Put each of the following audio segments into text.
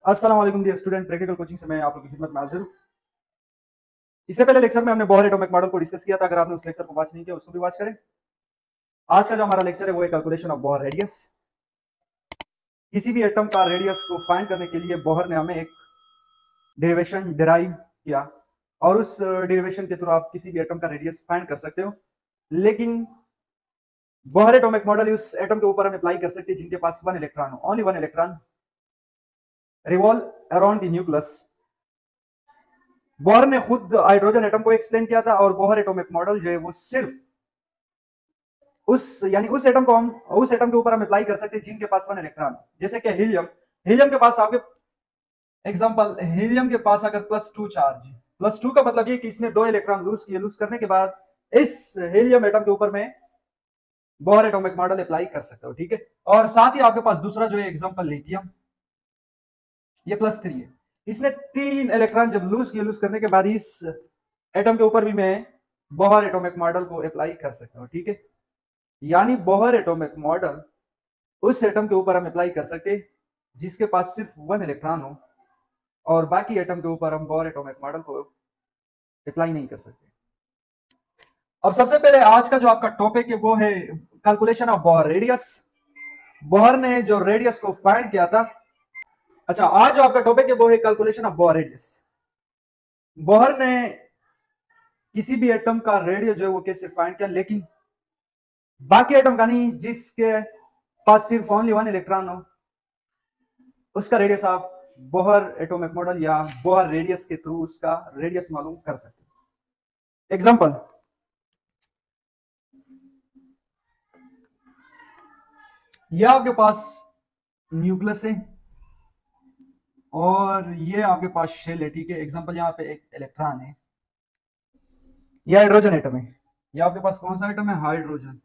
अस्सलाम वालेकुम dear student, practical coaching से मैं आप लोगों की खिदमत में हाजिर हूँ। इससे पहले लेक्चर में हमने बोहर एटॉमिक मॉडल को डिस्कस किया था। अगर आपने उस लेक्चर को वॉच नहीं किया उसको भी वॉच करें। आज का जो हमारा लेक्चर है वो है कैलकुलेशन ऑफ बोहर रेडियस। किसी भी एटम का रेडियस को फाइंड करने के लिए बोहर ने हमें एक डेरिवेशन डिराइव किया और उस डेरिवेशन के थ्रू आप किसी भी एटम का रेडियस फाइंड कर सकते हो। लेकिन बोहर एटॉमिक मॉडल उस एटम के ऊपर हम अप्लाई कर सकते हैं जिनके पास 1 इलेक्ट्रॉन हो, only 1 electron revolve around the nucleus. Bohr ने खुद हाइड्रोजन एटम को एक्सप्लेन किया था और बोहर एटॉमिक मॉडल जो है वो सिर्फ उस एटम को हम उस एटम के ऊपर हम अप्लाई कर सकते हैं जिनके पास 1 इलेक्ट्रॉन। जैसे कि हीलियम हीलियम के पास आपके एग्जांपल हीलियम के पास अगर +2 चार्ज, +2 का मतलब ये कि इसने 2 इलेक्ट्रॉन लूज किए। लूज करने के बाद इस हीलियम एटम के ऊपर में बोहर एटॉमिक मॉडल अप्लाई कर सकते हो, ठीक है। और साथ ही आपके पास दूसरा जो है एग्जांपल लिथियम, ये +3 है। इसने 3 इलेक्ट्रॉन जब लूज किए, लूज करने के बाद इस एटम के ऊपर भी मैं बोहर एटॉमिक मॉडल को अप्लाई कर सकता हूं, ठीक है। यानी बोहर एटॉमिक मॉडल उस एटम के ऊपर हम अप्लाई कर सकते हैं जिसके पास सिर्फ 1 इलेक्ट्रॉन हो और बाकी एटम के ऊपर हम बोहर एटॉमिक मॉडल को अप्लाई नहीं कर सकते। अब सबसे पहले आज का जो आपका टॉपिक है वो है calculation of Bohr radius. Bohr ने जो रेडियस को फाइंड किया था। अच्छा, आज जो आपका टॉपिक है वो है calculation of Bohr radius. Bohr ने किसी भी एटम का रेडियस जो है वो कैसे फाइंड किया, लेकिन बाकी एटम का नहीं, जिसके पास सिर्फ ओनली 1 इलेक्ट्रॉन हो उसका रेडियस आप बोहर एटॉमिक मॉडल या बोहर रेडियस के थ्रू उसका रेडियस मालूम कर सकते हैं। एग्जांपल, ये आपके पास न्यूक्लियस है और ये आपके पास शेल है, ठीक है। एग्जांपल, यहाँ पे एक इलेक्ट्रॉन है, ये हाइड्रोजन एटम है। ये आपके पास कौन सा एटम है? हाइड्रोजन।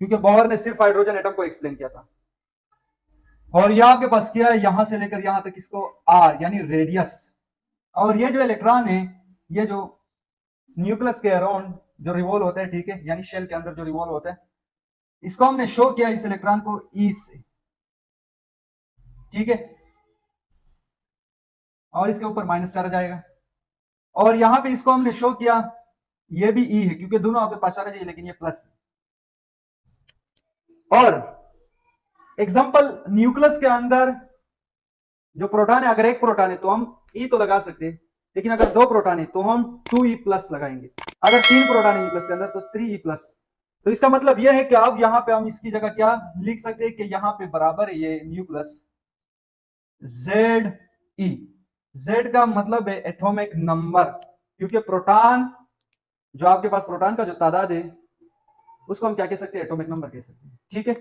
क्योंकि बोहर ने सिर्फ हाइड्रोजन एटम को एक्सप्लेन किया था। और ये आपके पास क्या है, यहां से लेकर यहां तक इसको आर यानी रेडियस। और ये जो इलेक्ट्रॉन है, ये जो न्यूक्लियस के अराउंड जो रिवॉल्व होता है, ठीक है, यानी शेल के अंदर जो रिवॉल्व होता है, इसको हमने शो किया इस इलेक्ट्रॉन को ई से, ठीक है। और इसके ऊपर माइनस चार्ज आएगा। और यहां पे इसको हमने शो किया, ये भी ई है क्योंकि दोनों आपके पास चार्ज है, लेकिन ये प्लस है। और एग्जांपल, न्यूक्लियस के अंदर जो प्रोटॉन है, अगर एक प्रोटॉन है तो हम ई तो लगा सकते हैं, लेकिन अगर 2 प्रोटॉन है तो हम 2E+ लगाएंगे। अगर 3 प्रोटॉन है न्यूक्लियस के अंदर तो 3E+। तो इसका मतलब यह है कि अब यहां पे हम इसकी जगह क्या लिख सकते हैं कि यहां पे बराबर है ये न्यूक्लियस ZE। Z का मतलब है एटॉमिक नंबर, क्योंकि प्रोटॉन जो आपके पास प्रोटॉन का जो तादाद है उसको हम क्या कह सकते हैं? एटॉमिक नंबर कह सकते हैं, ठीक है।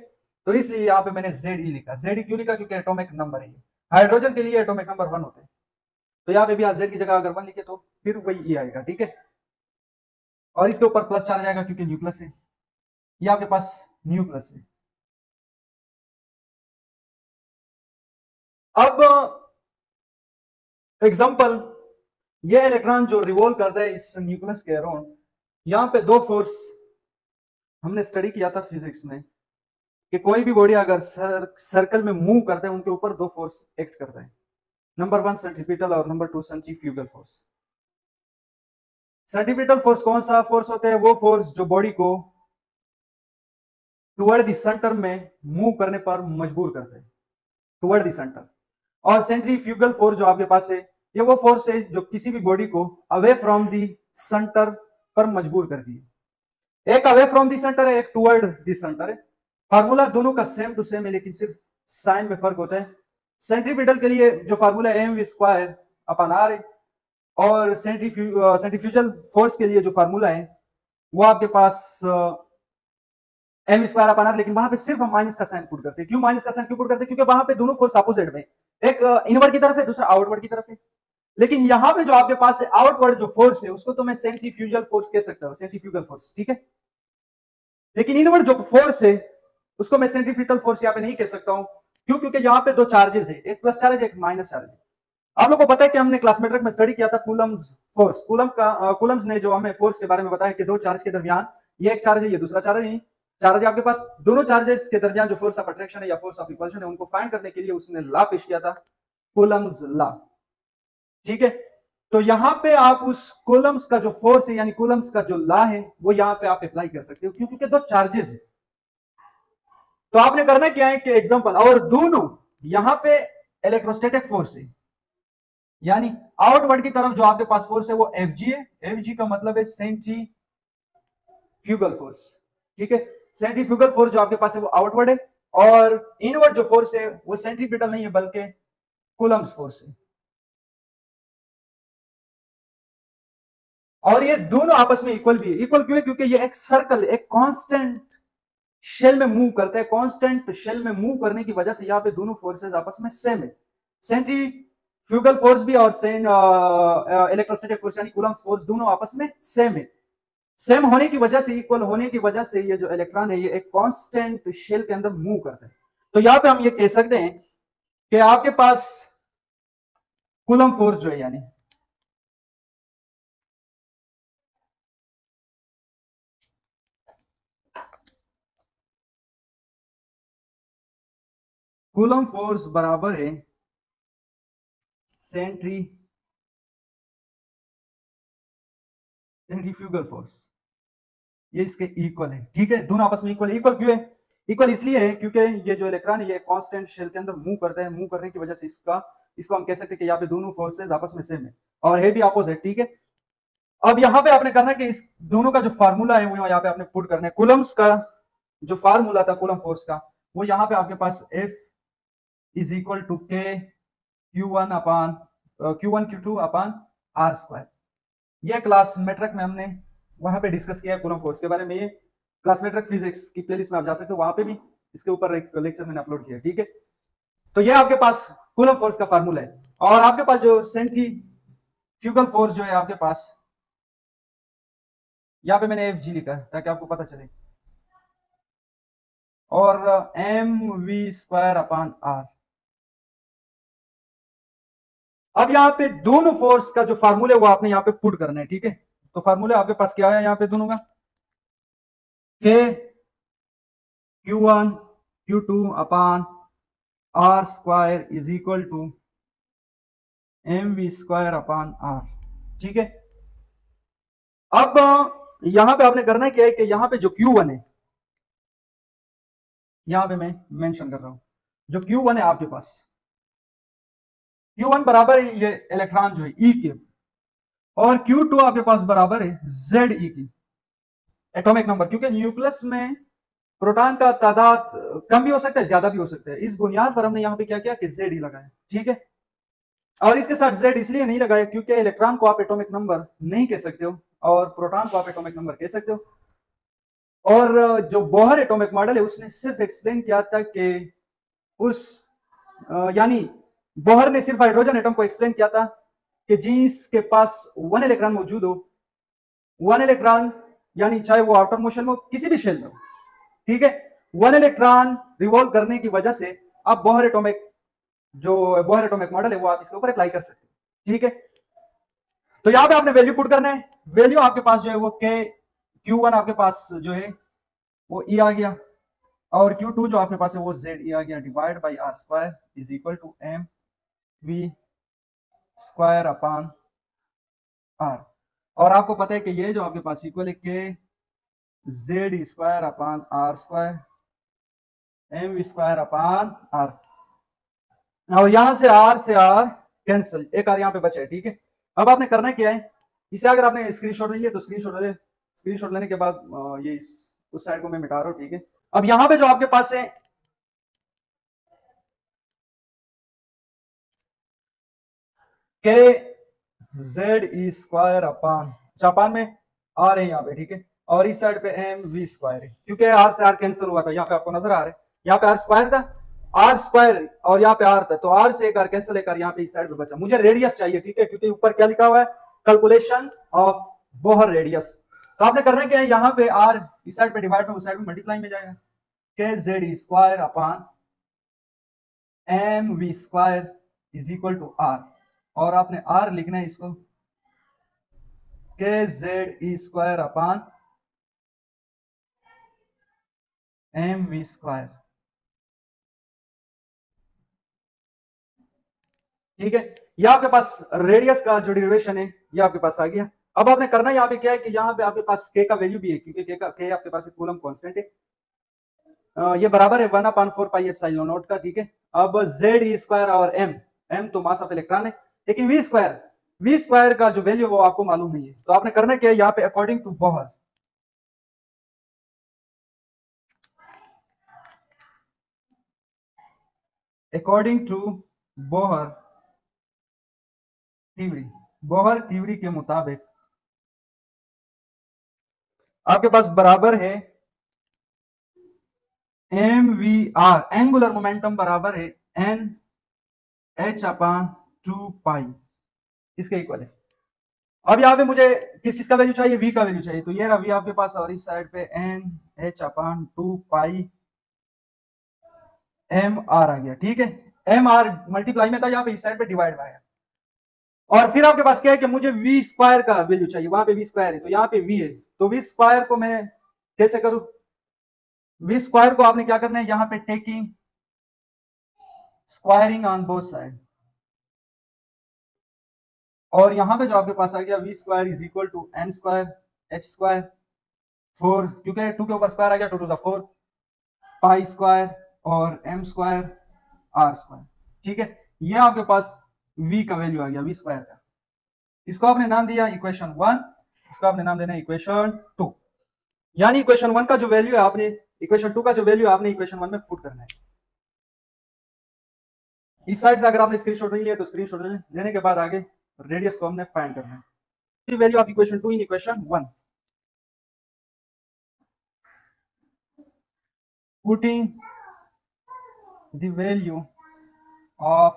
तो इसलिए यहाँ पे मैंने ZE लिखा। ZE क्यों लिखा? क्योंकि एटॉमिक नंबर है। हाइड्रोजन के लिए एटॉमिक नंबर 1 होते हैं, तो यहाँ पे भी आप Z की जगह अगर 1 लिखे तो फिर वही E आएगा, ठीक है। और इसके ऊपर प्लस चार्ज आएगा क्योंकि न्यूक्लियस है, ये आपके पास न्यूक्लियस है। अब एग्जांपल, ये इलेक्ट्रॉन जो रिवॉल्व करता है इस न्यूक्लियस के अराउंड, यहाँ पे 2 फोर्स हमने स्टडी किया था फिजिक्स में कि कोई भी बॉडी अगर सर्कल में मूव करते हैं उनके ऊपर 2 फोर्स एक्ट करता है। नंबर 1 सेंट्रीपिटल और number 2 centrifugal force. Centripetal force कौन सा फोर्स होता है? वो फोर्स जो बॉडी को टुवर्ड द सेंटर में मूव करने पर मजबूर करते हैं, टुवर्ड द सेंटर। और सेंट्रीफ्यूगल फोर्स जो आपके पास है, ये वो फोर्स है जो किसी भी बॉडी को अवे फ्रॉम द सेंटर पर मजबूर करती है। एक अवे फ्रॉम द सेंटर है, एक टुवर्ड द सेंटर है। फार्मूला दोनों का सेम टू सेम है, लेकिन सिर्फ साइन में फर्क होता है। सेंट्रीपिटल के लिए जो फार्मूला mv²/r है, और सेंट्रीफ्यूजल फोर्स के लिए जो फार्मूला है वो आपके पास mv²/r, लेकिन वहां पे सिर्फ हम माइनस का साइन पुट करते हैं। क्यों माइनस का साइन क्यों पुट करते हैं? क्योंकि वहां पे दोनों फोर्स अपोजिट में, एक इनवर्ड की तरफ है, दूसरा आउटवर्ड की तरफ है। लेकिन यहाँ पे जो आपके पास है आउटवर्ड जो फोर्स है उसको तो मैं सेंट्रीफ्यूजल फोर्स कह सकता हूँ, सेंट्रीफ्यूगल फोर्स, ठीक है। लेकिन इनवर्ड जो फोर्स है उसको मैं सेंट्रीफ्यूगल फोर्स यहाँ पे नहीं कह सकता हूँ। क्यों? क्योंकि यहाँ पे 2 चार्जेस है, एक प्लस चार्ज, एक माइनस चार्ज है। आप लोगों को पता है कि हमने क्लास मेट्रिक में स्टडी किया था कूलम्स फोर्स। कूलम्स ने जो हमें फोर्स के बारे में बताया कि 2 चार्ज के दरमियान ये एक चार्ज है, ये दूसरा चार्ज है, चार्ज है आपके पास, दोनों चार्जेस के दरमियान जो फोर्स ऑफ अट्रैक्शन है या फोर्स ऑफ रिपल्शन है उनको फाइंड करने के लिए उसने लॉ पेश किया था, कूलम्स लॉ। ठीक है, तो यहां पे आप उस कूलम्स का जो फोर्स है यानी कूलम्स का जो लॉ है वो यहां पे आप अप्लाई कर सकते हो, क्योंकि दो चार्जेस है। तो आपने करना क्या है कि एग्जांपल, और दोनों यहां पे इलेक्ट्रोस्टैटिक फोर्स है, यानी आउटवर्ड की तरफ जो आपके पास फोर्स है वो एफ जी है। एफ जी का मतलब है सेंट्रीफ्यूगल फोर्स। ठीक है, सेंट्रीफ्यूगल फोर्स जो आपके पास है वो आउटवर्ड है, और इनवर्ड जो फोर्स है वो सेंट्रीपिटल नहीं है बल्कि कूलम्स फोर्स है। और ये दोनों आपस में इक्वल भी है। इक्वल क्यों है? क्योंकि ये एक सर्कल, एक कांस्टेंट शेल में मूव करता है। कांस्टेंट शेल में मूव करने की वजह से यहाँ पे दोनों फोर्सेस आपस में सेम है। सेंट्रीफ्यूगल फोर्स भी और इलेक्ट्रोस्टैटिक फोर्स यानी कूलम्स फोर्स दोनों आपस में सेम है। सेम होने की वजह से, इक्वल होने की वजह से ये जो इलेक्ट्रॉन है ये एक कांस्टेंट शेल के अंदर मूव करता है। तो यहाँ पे हम ये कह सकते हैं कि आपके पास कूलम फोर्स जो है, यानी कूलम फोर्स बराबर है सेंट्रीफ्यूगल फोर्स, ये इसके इक्वल है। ठीक है, दोनों आपस में इक्वल है। इक्वल क्यों है? इक्वल इसलिए है क्योंकि ये जो इलेक्ट्रॉन है ये कांस्टेंट शेल के अंदर मूव करता है। मूव करने की वजह से इसको हम कह सकते हैं कि यहाँ पे दोनों फोर्सेस आपस में सेम है और है भी अपोजिट। ठीक है, अब यहाँ पे आपने करना है कि इस दोनों का जो फार्मूला है वो यहाँ पे आपने पुट करना है। कूलम्स का जो फार्मूला था कूलम फोर्स का, वो यहाँ पे आपके पास F is equal to K Q1 Q2 upon R square. ये क्लास मेट्रिक में हमने वहां पे डिस्कस किया कूलम फोर्स के बारे में। ये क्लास मेट्रिक फिजिक्स की प्लेलिस्ट में आप जा सकते हो, वहां पे भी इसके ऊपर एक लेक्चर मैंने अपलोड किया। ठीक है, तो ये आपके पास कूलम फोर्स का फार्मूला है। और आपके पास जो सेंट्रीफ्यूगल फोर्स जो है आपके पास, यहाँ पे मैंने एफ जी लिखा है ताकि आपको पता चले, और M V square upon R. अब यहाँ पे दोनों फोर्स का जो फार्मूला है वो आपने यहाँ पे पुट करना है। ठीक है, तो फार्मूला आपके पास क्या है यहाँ पे दोनों का? K Q1 Q2 upon R square is equal to M V square upon R. ठीक है, अब यहां पे आपने करना क्या है कि यहां पे जो Q1 है, यहां पे मैं मेंशन कर रहा हूं, जो Q1 है आपके पास, Q1 बराबर है ये इलेक्ट्रॉन जो है E के, और Q2 आपके पास बराबर है ZE की एटॉमिक नंबर। क्योंकि न्यूक्लियस में प्रोटॉन का तादाद कम भी हो सकता है, ज्यादा भी हो सकता है। इस बुनियाद पर हमने यहाँ पे क्या किया कि ZE लगाया। ठीक है, और इसके साथ Z इसलिए नहीं लगाया क्योंकि इलेक्ट्रॉन को आप एटॉमिक नंबर नहीं कह सकते हो और प्रोटॉन को आप एटॉमिक नंबर कह सकते हो। और जो बोहर एटॉमिक मॉडल है उसने सिर्फ एक्सप्लेन किया था कि उस यानी बोहर ने सिर्फ हाइड्रोजन एटम को एक्सप्लेन किया था कि जिसके पास 1 इलेक्ट्रॉन मौजूद हो, 1 इलेक्ट्रॉन यानी चाहे वो आउटर मोशन में हो, किसी भी शेल में हो। ठीक है, 1 इलेक्ट्रॉन रिवॉल्व करने की वजह से आप बोहर एटॉमिक मॉडल है वो आप इसके ऊपर अप्लाई कर सकते हो। ठीक है, तो यहां पे आपने वैल्यू पुट करना है। वैल्यू आपके पास जो है वो के Q1 आपके पास जो है वो E आ गया, और Q2 जो आपके पास है वो ZE आ गया, divide by R square is equal to M V square upon R. और आपको पता है कि ये जो आपके पास इक्वल है K Z square upon R square M V square upon R. और यहां से आर कैंसिल, एक आर यहां पे बचा है। ठीक है, अब आपने करना क्या है, इसे अगर आपने स्क्रीनशॉट ले लिया तो स्क्रीनशॉट लेने के बाद ये उस साइड को मैं मिटा रहा हूं। ठीक है, अब यहां पे जो आपके पास है के जेड ई स्क्वायर अपान, जापान में आर है यहाँ पे। ठीक है, और इस साइड पे एम वी स्क्वायर है, क्योंकि आर से आर कैंसिल हुआ था। यहाँ पे आपको नजर आ रहा है, यहाँ पे आर स्क्वायर था, आर स्क्वायर और यहाँ पे आर था, तो आर से एक आर कैंसिल, एक आर यहाँ पे इस साइड पे बचा। मुझे रेडियस चाहिए। ठीक है, क्योंकि ऊपर क्या लिखा हुआ है, कैलकुलेशन ऑफ बोहर रेडियस। तो आपने करना क्या है, यहाँ पे आर इस साइड पे डिवाइड में, उस साइड में मल्टीप्लाई में जाएगा, K Z E square upon M V square is equal to R, और आपने आर लिखना है इसको K Z E square upon M V square, ठीक है। ये आपके पास रेडियस का जो डेरिवेशन है ये आपके पास आ गया। अब आपने करना यहाँ पे क्या है कि यहाँ पे आपके पास के का वैल्यू भी है, क्योंकि के आपके पास एक कूलम कांस्टेंट है। ये बराबर है 1/4 पाई एप्सिलॉन नॉट का, ठीक है। अब जेड ई स्क्वायर और एम तो मास ऑफ इलेक्ट्रॉन है, लेकिन वी स्क्वायर का जो वैल्यू वो आपको मालूम नहीं है। तो आपने करना क्या है यहाँ पे according to Bohr, according to Bohr theory, Bohr theory के मुताबिक आपके पास बराबर है M V R, angular momentum बराबर है एन एच अपान 2 पाई, इसके इक्वल है। अब यहाँ पे मुझे किस चीज का वैल्यू चाहिए, वी का वैल्यू चाहिए। तो ये रहा वी आपके पास, और इस साइड पे N H upon 2 pi M are आ गया, ठीक है। एम आर मल्टीप्लाई में था, यहाँ पे इस साइड पे डिवाइड में आया। और फिर आपके पास क्या है कि मुझे वी स्क्वायर का वैल्यू चाहिए, वहां पे वी स्क्वायर है तो यहाँ पे वी है। तो वी स्क्वायर को मैं कैसे करूं, वी स्क्वायर को आपने क्या करना है, यहाँ पे taking squaring on both side, और यहां पे जो आपके पास आ गया V square is equal to N square H square 4, क्योंकि 2 के ऊपर स्क्वायर आ गया, 2 टू 4 पाई स्क्वायर और एम स्क्वायर आर स्क्वायर, ठीक है। ये आपके पास v का वैल्यू आ गया वी स्क्वायर का। इसको आपने नाम दिया इक्वेशन 1, इसको आपने नाम देना इक्वेशन 2। यानी इक्वेशन 1 का जो वैल्यू है आपने इक्वेशन 2 का जो वैल्यू आपने इक्वेशन 1 में पुट करना है। इस साइड से अगर आपने स्क्रीनशॉट नहीं लिया तो स्क्रीनशॉट लेने के बाद आगे रेडियस को हमने फाइंड करना है। Value of equation 2 in equation 1, putting the value of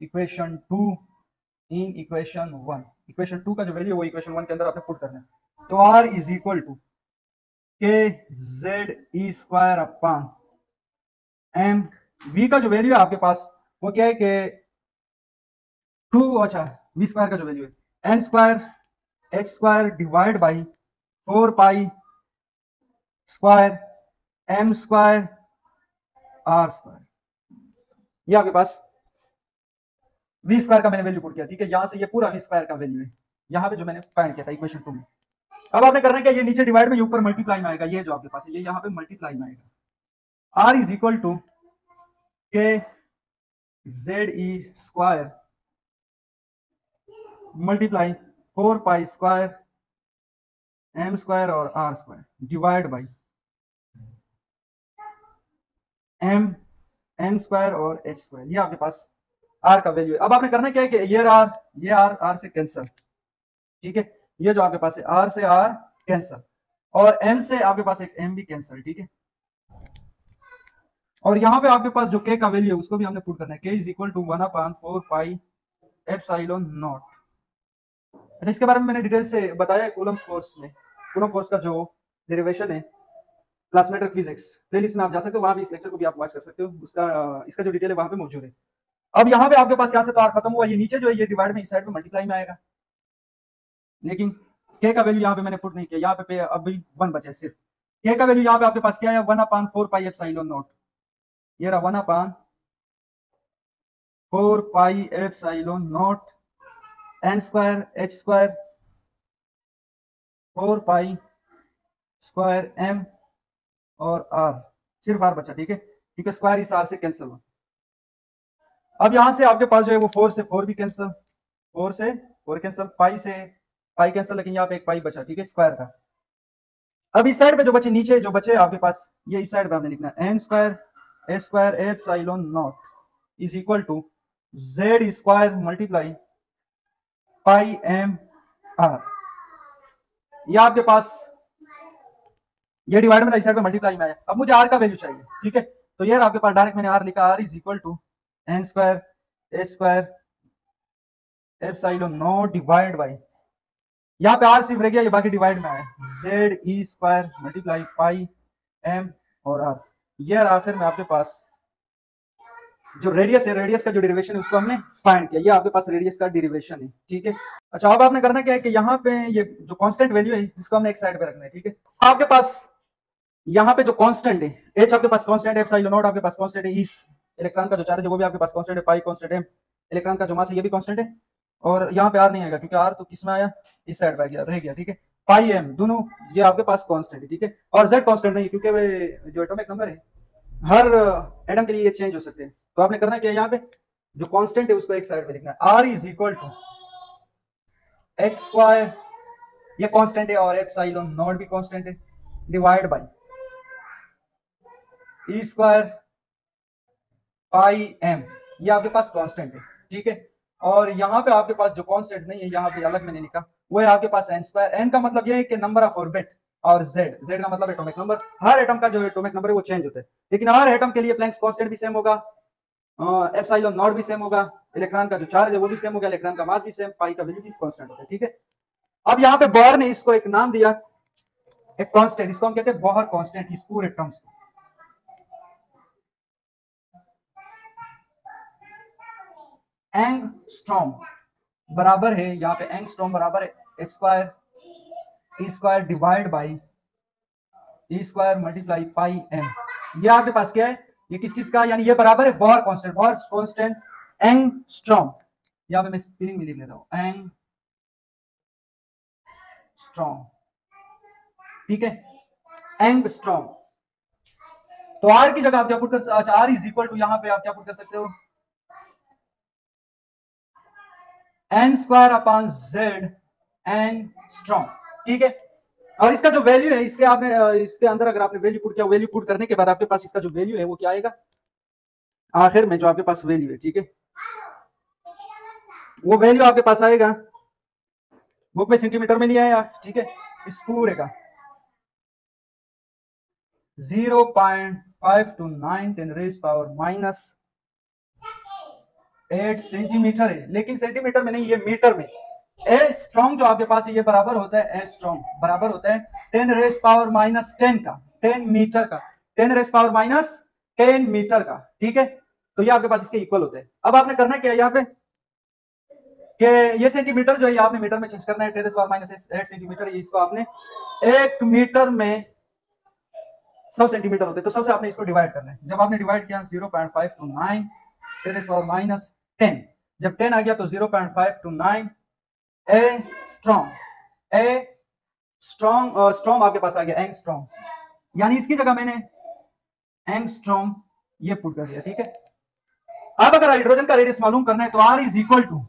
equation 2 in equation 1, equation 2 का जो वैल्यू वो इक्वेशन 1 के अंदर आपने पुट करना है। तो r is equal to K Z E square upon M, v का जो वैल्यू है आपके पास वो क्या है कि 2, अच्छा वी स्क्वायर का जो वैल्यू है N square H square divide by 4 pi square M square R square, ये आपके पास वी स्क्वायर का मैंने वैल्यू पुट किया, ठीक है। यहां से ये पूरा वी स्क्वायर का वैल्यू है, यहां पे जो मैंने फाइंड किया था इक्वेशन 2 में। अब आपने करना क्या, ये नीचे डिवाइड में, ये ऊपर मल्टीप्लाई में आएगा, ये जो आपके पास है ये यहाँ पे मल्टीप्लाई में आएगा। R is equal to K Z E square multiply 4 pi square M square और R square divide by M N square और एच स्क्वायर, ये आपके पास आर का वैल्यू है। अब आपने करना क्या है कि ये आर से कैंसल, ठीक है। ये जो आपके पास है आर से आर कैंसल, और एम से आपके पास एक एम भी कैंसल, ठीक है। और यहाँ पे आपके पास जो के का वैल्यू है उसको भी हमने पुट करना है, K is equal to 1/4 pi epsilon naught. अच्छा, इसके बारे में मैंने डिटेल से बताया है कूलम फोर्स में, कूलम फोर्स का जो डेरिवेशन है क्लासमेट्रिक फिजिक्स प्लेलिस्ट में आप जा सकते हो, वहां भी इस लेक्चर को भी आप वॉच कर सकते हो, उसका इसका जो डिटेल है वहां पे मौजूद है। अब यहाँ पे आपके पास यहाँ से तो आर खत्म हुआ, ये नीचे जो है ये डिवाइड में इस साइड पे मल्टीप्लाई में आएगा, लेकिन के का वैल्यू यहाँ पे मैंने पुट नहीं किया, यहाँ पे अभी 1 बचे सिर्फ। के का वैल्यू यहाँ पे आपके पास क्या है 1/4 पाई एप्सिलॉन नॉट, ये रहा 1/4 pi epsilon naught N square H square 4 pi square M और आर, सिर्फ आर बचा, ठीक है, क्योंकि स्क्वायर इस आर से कैंसिल हुआ। अब यहां से आपके पास जो है वो 4 से 4 भी कैंसिल, 4 से 4 कैंसिल, पाई से पाई कैंसिल, लेकिन यहाँ पे एक पाई बचा, ठीक है, स्क्वायर का। अब इस साइड पे जो बचे, नीचे जो बचे आपके पास, ये इस साइड पे आपने लिखना है N square H square epsilon naught is equal to Z square multiply pi M R. ये आपके पास ये डिवाइड में था, इस साइड पे मल्टीप्लाई में आया। अब मुझे आर का वैल्यू चाहिए, ठीक है। तो यार आपके पास डायरेक्ट मैंने आर लिखा, R is equal to N square H square epsilon naught divide by, यहाँ पे आर सिर्फ रह गया, ये बाकी डिवाइड में आया, Z E square multiply pi M और आर। ये आखिर में आपके पास जो रेडियस है, रेडियस का जो डेरिवेशन है उसको हमने फाइंड किया, ये आपके पास रेडियस का डेरिवेशन है, ठीक है। अच्छा, अब आपने करना क्या है कि यहाँ पे ये जो कांस्टेंट वैल्यू है इसको हमने एक साइड पे रखना है, ठीक है। आपके पास यहाँ पे जो कांस्टेंट है एच आपके पास कांस्टेंट है, एप्सिलॉन नॉट आपके पास कांस्टेंट है, इस इलेक्ट्रॉन का जो चार्ज है वो भी आपके पास कांस्टेंट है, पाई कांस्टेंट है, इलेक्ट्रॉन का जो मास है ये भी कांस्टेंट है, और यहाँ पे आर नहीं आएगा क्योंकि आर तो किसमें आया, इस साइड पे गया, रह गया, ठीक है। पाई एम दोनों ये आपके पास कांस्टेंट है, ठीक है। और जेड कांस्टेंट नहीं क्योंकि वे जो एटॉमिक नंबर है हर एटम के लिए ये चेंज हो सकते हैं। तो आपने करना क्या है, यहाँ पे जो कांस्टेंट है उसको एक साइड पे लिखना है, R is equal to X square, ये कांस्टेंट है, और एप्सिलॉन नॉट भी कांस्टेंट है, divide by E square pi M, ये आपके पास कांस्टेंट है, ठीक है। और यहाँ पे आपके पास जो कांस्टेंट नहीं है, यहाँ पे अलग मैंने लिखा, वो है आपके पास एन स्क्वायर। एन का मतलब ये है कि नंबर ऑफ ऑर्बिट, और जेड, जेड का मतलब एटॉमिक नंबर। हर एटम का जो एटॉमिक नंबर है वो चेंज होता है, लेकिन हर एटम के लिए प्लैंक्स कांस्टेंट भी सेम होगा, एप्सिलॉन नॉट भी सेम होगा, इलेक्ट्रॉन का जो चार्ज है वो भी सेम होगा, इलेक्ट्रॉन का मास भी सेम, पाई का वैल्यू भी कांस्टेंट होता है, ठीक है। अब यहाँ पे बोहर ने इसको एक नाम दिया, एक कांस्टेंट, इसको हम कहते हैं बोहर कांस्टेंट, इस पूरे टर्म्स को। एंगस्ट्रॉम बराबर है, यहाँ पे एंगस्ट्रॉम बराबर है square E square divide by E square multiply pi M. ये आपके पास क्या है, ये किस चीज का, यानी ये बराबर है Bohr constant, Bohr constant angstrom, यहाँ पे मैं स्पेलिंग में लिख लेता हूँ एंगस्ट्रॉम, ठीक है, एंगस्ट्रॉम। तो आर की जगह आप क्या पुट कर, अच्छा आर इज इक्वल टू, यहाँ पे आप क्या पुट कर सकते हो, N square upon Z angstrom, ठीक है। और इसका जो वैल्यू है, इसके आपने इसके अंदर अगर आपने वैल्यू पुट किया, वैल्यू पुट करने के बाद आपके पास इसका जो वैल्यू है वो क्या आएगा, आखिर में जो आपके पास वैल्यू है, ठीक है, वो वैल्यू आपके पास आएगा, बुक में सेंटीमीटर में नहीं आया, ठीक है, इस पूरे का 0.529 10 रेज़ पावर माइनस 8 सेंटीमीटर है, लेकिन सेंटीमीटर में नहीं, ये मीटर में। ए स्ट्रॉन्ग जो आपके पास है ये बराबर होता है, ए स्ट्रॉन्ग बराबर होता है 10 रेज़ पावर माइनस 10 का, 10 मीटर का, 10 रेज़ पावर माइनस 10 मीटर का, ठीक है। तो ये आपके पास इसके इक्वल होते हैं। अब आपने करना क्या है यहाँ पे, कि ये सेंटीमीटर जो है आपने मीटर में चेंज करना है, 10 रेज़ पावर माइनस 8 सेंटीमीटर, इसको आपने 1 मीटर में 100 सेंटीमीटर होते हैं, तो सबसे आपने इसको डिवाइड करना है। जब आपने डिवाइड किया 0.529 10 पावर माइनस 10, जब 10 आ गया तो 0.529 ए स्ट्रॉन्ग आपके पास आ गया एंगस्ट्रॉम, यानी इसकी जगह मैंने एंगस्ट्रॉम ये पुट कर दिया, ठीक है। अब अगर हाइड्रोजन का रेडियस मालूम करना है तो R is equal to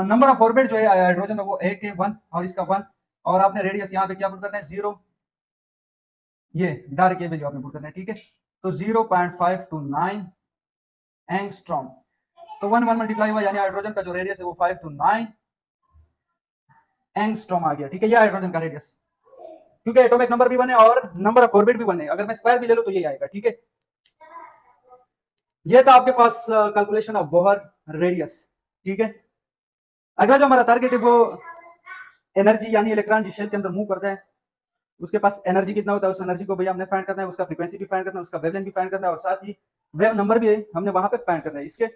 number of orbit जो है हाइड्रोजन में वो एक है 1 और इसका 1, और आपने रेडियस यहाँ पे क्या पुट करना है 0, ये डायरेक्ट ये वैल्यू आपने पुट करना है, ठीक है। तो 0.529 एंगस्ट्रॉम, तो 1 1 मल्टीप्लाई हुआ, यानी हाइड्रोजन का जो रेडियस है वो 529 एंगस्ट्रॉम आ गया, ठीक है। ये हाइड्रोजन का रेडियस, क्योंकि एटॉमिक नंबर भी बने और नंबर ऑफ ऑर्बिट भी बने, अगर मैं स्क्वायर भी ले लूं तो ये आएगा, ठीक है। ये था आपके पास कैलकुलेशन ऑफ बोहर रेडियस, ठीक है। अगला जो हमारा टारगेट है वो एनर्जी, यानी इलेक्ट्रॉन जिस शेल के अंदर मूव करता है उसके पास एनर्जी कितना होता है, उस एनर्जी को भैया हमने फाइंड करना है, उसका फ्रीक्वेंसी भी फाइंड करना है, उसका वेवलेंथ भी फाइंड करना है, और साथ ही वेव नंबर भी है हमने वहां पे फाइंड करना है। इसके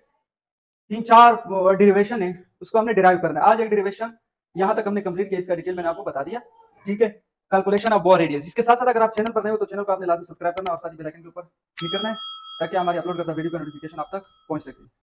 3-4 डेरिवेशन है, उसको हमने डिराइव करना है। आज एक डेरिवेशन यहाँ तक हमने कंप्लीट किया, इसका डिटेल मैंने आपको बता दिया, ठीक है। Calculation of Bohr radius. इसके साथ साथ अगर आप चैनल पर नए हो तो चैनल को आपने लाजमी सब्सक्राइब करना और साथ ही बेल आइकन के ऊपर क्लिक करना है, ताकि हमारी अपलोड करता वीडियो का नोटिफिकेशन आप तक पहुंच सके।